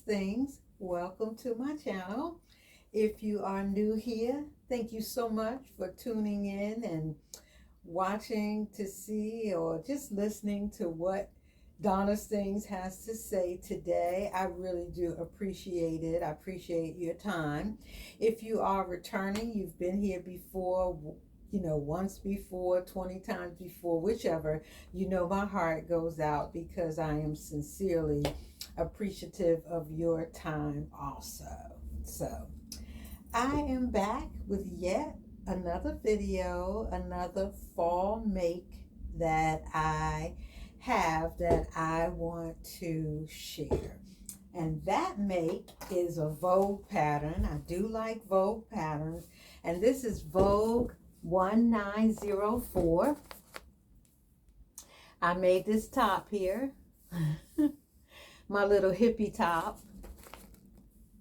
Things. Welcome to my channel. If you are new here, thank you so much for tuning in and watching to see or just listening to what Donna's Things has to say today. I really do appreciate it. I appreciate your time. If you are returning, you've been here before, once before, 20 times before, whichever, my heart goes out because I am sincerely appreciative of your time also. So I am back with yet another video, another fall make that I have that I want to share. And that make is a Vogue pattern. I do like Vogue patterns. And this is Vogue 1904. I made this top here. My little hippie top.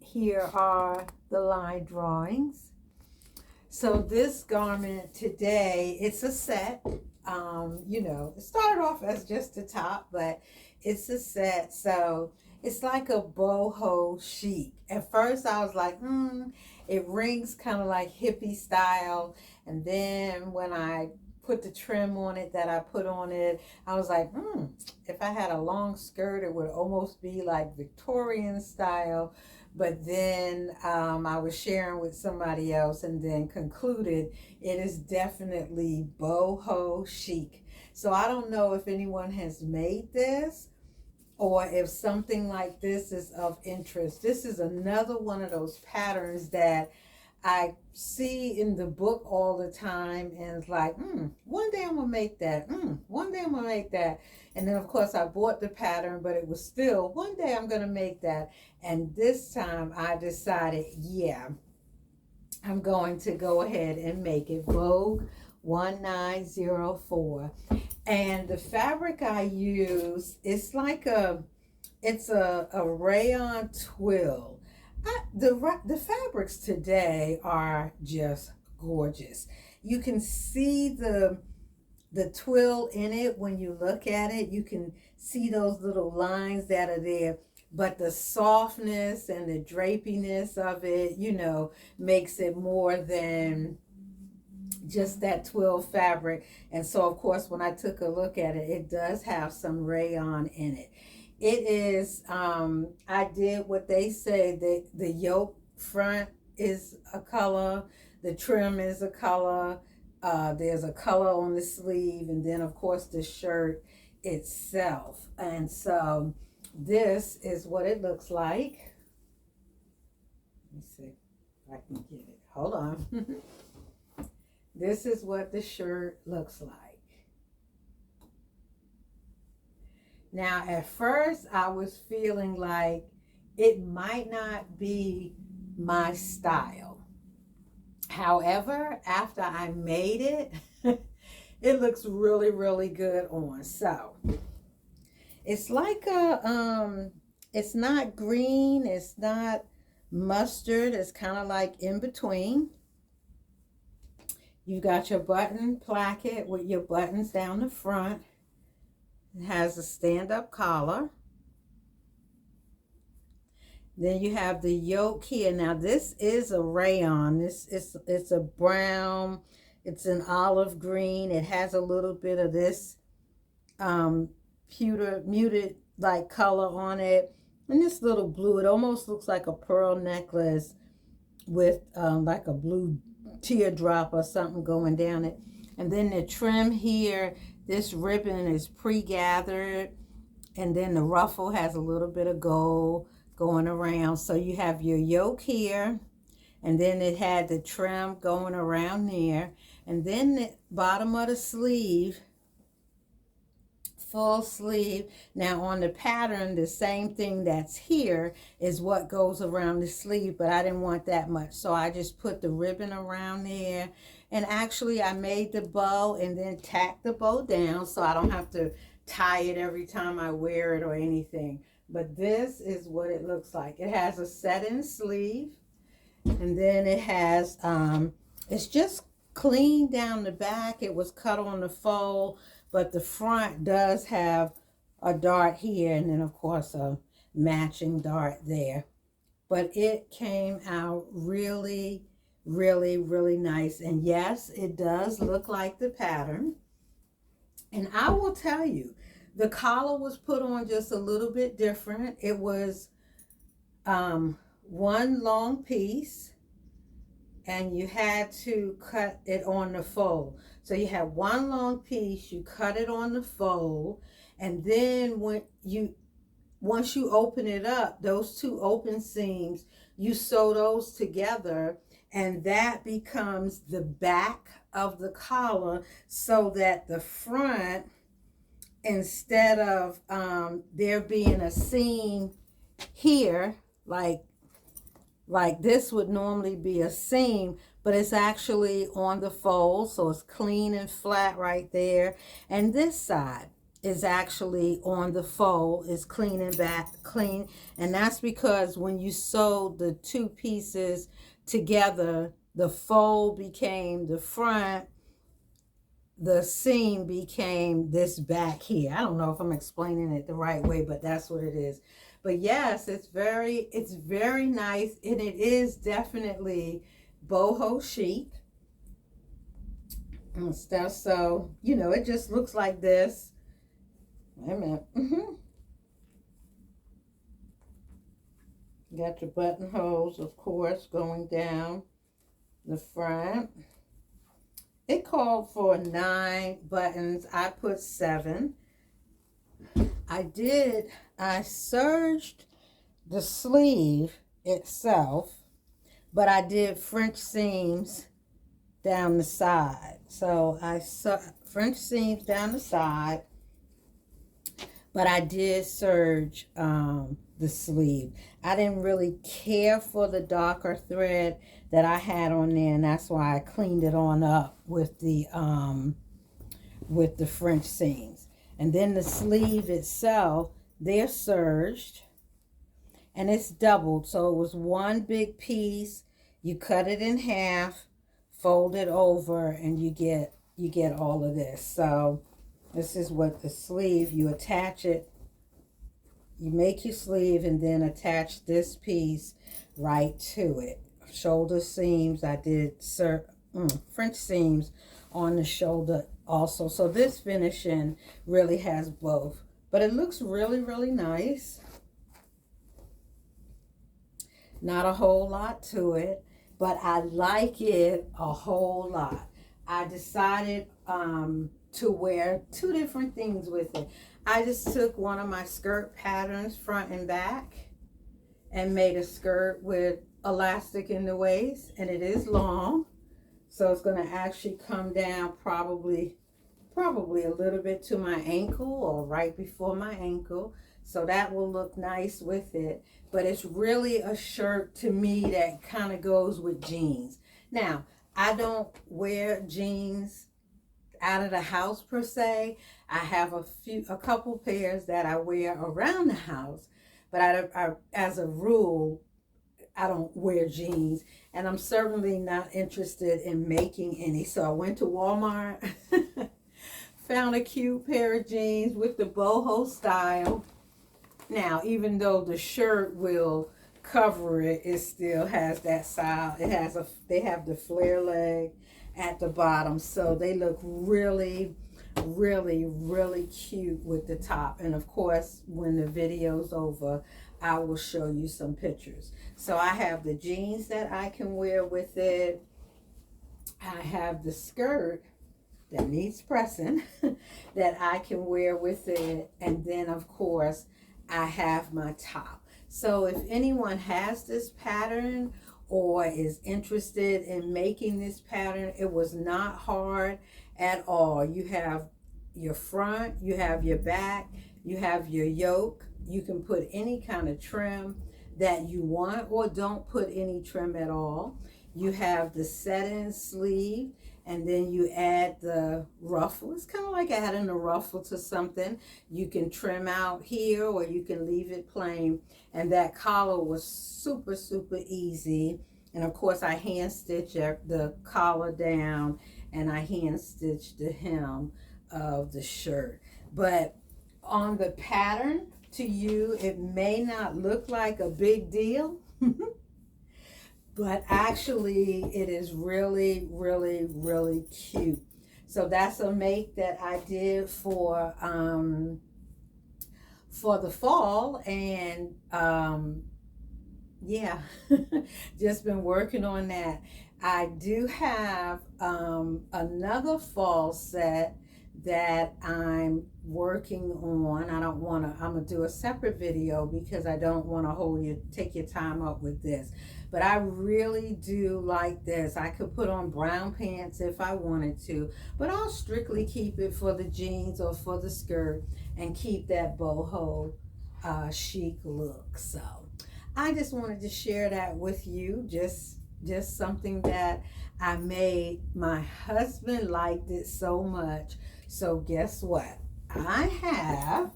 Here are the line drawings. So this garment today, it's a set. It started off as just a top, but it's a set. So it's like a boho chic. At first I was like, it rings kind of like hippie style. And then when I put the trim on it that I put on it, I was like, if I had a long skirt, it would almost be like Victorian style. But then I was sharing with somebody else and then concluded it is definitely boho chic. So I don't know if anyone has made this or if something like this is of interest. This is another one of those patterns that I see in the book all the time, and it's like, one day I'm gonna make that. One day I'm gonna make that. And then of course I bought the pattern, but it was still, one day I'm gonna make that. And this time I decided, yeah, I'm going to go ahead and make it. Vogue 1904. And the fabric I use, it's like it's a rayon twill. The fabrics today are just gorgeous. You can see the twill in it when you look at it. You can see those little lines that are there. But the softness and the drapiness of it, makes it more than just that twill fabric. And so, of course, when I took a look at it, it does have some rayon in it. It is, I did what they say, the yoke front is a color, the trim is a color, there's a color on the sleeve, and then of course the shirt itself. And so this is what it looks like. Let me see if I can get it. Hold on. This is what the shirt looks like. Now, at first, I was feeling like it might not be my style. However, after I made it, it looks really, really good on. So, it's like it's not green, it's not mustard, it's kind of like in between. You got your button placket with your buttons down the front. It has a stand-up collar. Then you have the yoke here. Now this is a rayon. It's a brown. It's an olive green. It has a little bit of this muted like color on it. And this little blue. It almost looks like a pearl necklace with like a blue teardrop or something going down it. And then the trim here. This ribbon is pre-gathered, and then the ruffle has a little bit of gold going around. So you have your yoke here, and then it had the trim going around there, and then the bottom of the sleeve, full sleeve. Now on the pattern, the same thing that's here is what goes around the sleeve, but I didn't want that much, so I just put the ribbon around there. And actually I made the bow and then tacked the bow down so I don't have to tie it every time I wear it or anything. But this is what it looks like. It has a set-in sleeve, and then it has it's just clean down the back. It was cut on the fold, but the front does have a dart here, and then of course matching dart there. But it came out really, really, really nice. And yes, it does look like the pattern. And I will tell you, the collar was put on just a little bit different. It was one long piece, and you had to cut it on the fold. So you have one long piece, you cut it on the fold, and then once you open it up, those two open seams, you sew those together, and that becomes the back of the collar, so that the front, instead of there being a seam here, like this would normally be a seam, but it's actually on the fold, so it's clean and flat right there. And this side is actually on the fold, is clean and back clean. And that's because when you sew the two pieces together, the fold became the front, the seam became this back here. I don't know if I'm explaining it the right way, but that's what it is. But yes, it's very nice, and it is definitely boho chic and stuff. So, you know, it just looks like this. Wait a minute. Got your buttonholes, of course, going down the front. It called for 9 buttons. I put 7. I serged the sleeve itself, but I did French seams down the side. So I French seams down the side, but I did serge the sleeve. I didn't really care for the darker thread that I had on there, and that's why I cleaned it on up with the French seams. And then the sleeve itself, they're serged, and it's doubled. So it was one big piece. You cut it in half, fold it over, and you get all of this. So this is what the sleeve, you attach it. You make your sleeve and then attach this piece right to it. Shoulder seams, I did French seams on the shoulder also. So this finishing really has both. But it looks really, really nice. Not a whole lot to it, but I like it a whole lot. I decided to wear 2 different things with it. I just took one of my skirt patterns, front and back, and made a skirt with elastic in the waist, and it is long, so it's going to actually come down probably a little bit to my ankle or right before my ankle. So that will look nice with it. But it's really a shirt to me that kind of goes with jeans. Now, I don't wear jeans out of the house per se. I have a couple pairs that I wear around the house, but I as a rule, I don't wear jeans, and I'm certainly not interested in making any. So I went to Walmart, found a cute pair of jeans with the boho style. Now, even though the shirt will cover it, it still has that style. They have the flare leg at the bottom, so they look really, really, really cute with the top. And of course, when the video's over, I will show you some pictures. So I have the jeans that I can wear with it. I have the skirt that needs pressing that I can wear with it. And then, of course, I have my top. So if anyone has this pattern or is interested in making this pattern, it was not hard at all. You have your front, you have your back, you have your yoke. You can put any kind of trim that you want, or don't put any trim at all. You have the set-in sleeve, and then you add the ruffle. It's kind of like adding a ruffle to something. You can trim out here, or you can leave it plain. And that collar was super, super easy. And of course, I hand stitched the collar down, and I hand stitched the hem of the shirt. But on the pattern, To you, it may not look like a big deal, but actually it is really, really, really cute. So that's a make that I did for the fall, and yeah, just been working on that. I do have another fall set that I'm working on. I don't want to, I'm going to do a separate video because I don't want to take your time up with this. But I really do like this. I could put on brown pants if I wanted to, but I'll strictly keep it for the jeans or for the skirt and keep that boho chic look. So I just wanted to share that with you. Just something that I made. My husband liked it so much. So guess what? I have,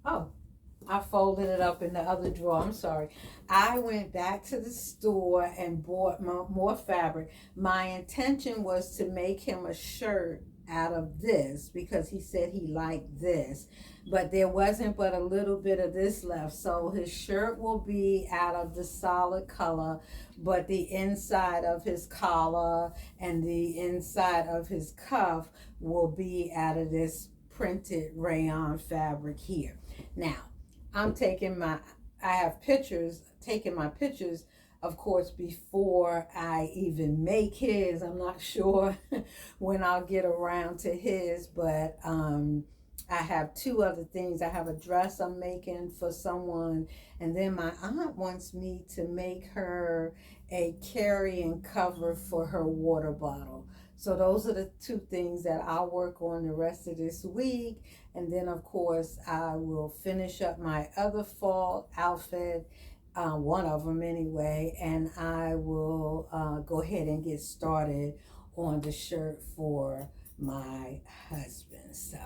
oh, I folded it up in the other drawer. I'm sorry. I went back to the store and bought more fabric. My intention was to make him a shirt out of this because he said he liked this, but there wasn't but a little bit of this left. So his shirt will be out of the solid color, but the inside of his collar and the inside of his cuff will be out of this printed rayon fabric here. Now, I'm taking I have pictures, taking my pictures, of course, before I even make his. I'm not sure when I'll get around to his, but I have two other things. I have a dress I'm making for someone, and then my aunt wants me to make her a carrying cover for her water bottle. So those are the two things that I'll work on the rest of this week. And then, of course, I will finish up my other fall outfit, one of them anyway, and I will go ahead and get started on the shirt for my husband. So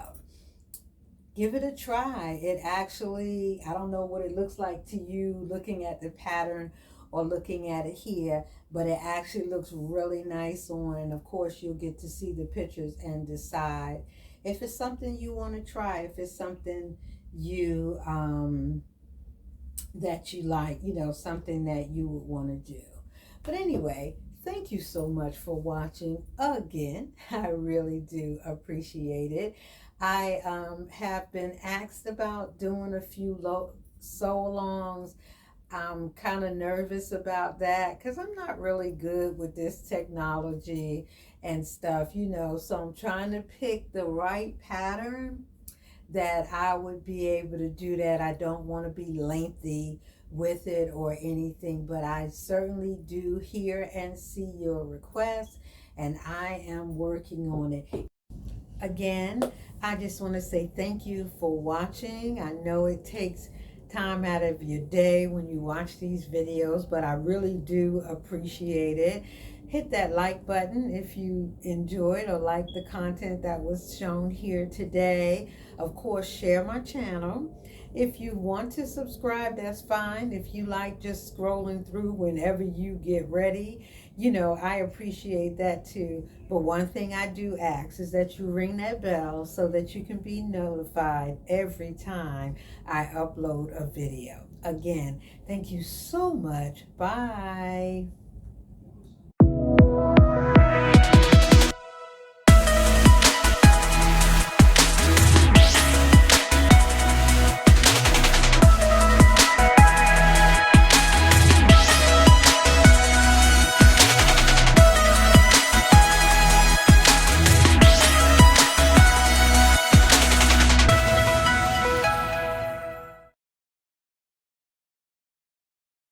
give it a try. It actually, I don't know what it looks like to you looking at the pattern or looking at it here, but it actually looks really nice on. And of course, you'll get to see the pictures and decide if it's something you want to try, if it's something you that you like, you know, something that you would want to do. But anyway, thank you so much for watching again. I really do appreciate it. I have been asked about doing a few sew-alongs. I'm kind of nervous about that because I'm not really good with this technology and stuff, you know, so I'm trying to pick the right pattern that I would be able to do that. I don't want to be lengthy with it or anything, but I certainly do hear and see your requests, and I am working on it. Again, I just want to say thank you for watching. I know it takes time out of your day when you watch these videos, but I really do appreciate it. Hit that like button if you enjoyed or liked the content that was shown here today. Of course, share my channel. If you want to subscribe, that's fine. If you like just scrolling through whenever you get ready, you know, I appreciate that too. But one thing I do ask is that you ring that bell so that you can be notified every time I upload a video. Again, thank you so much. Bye.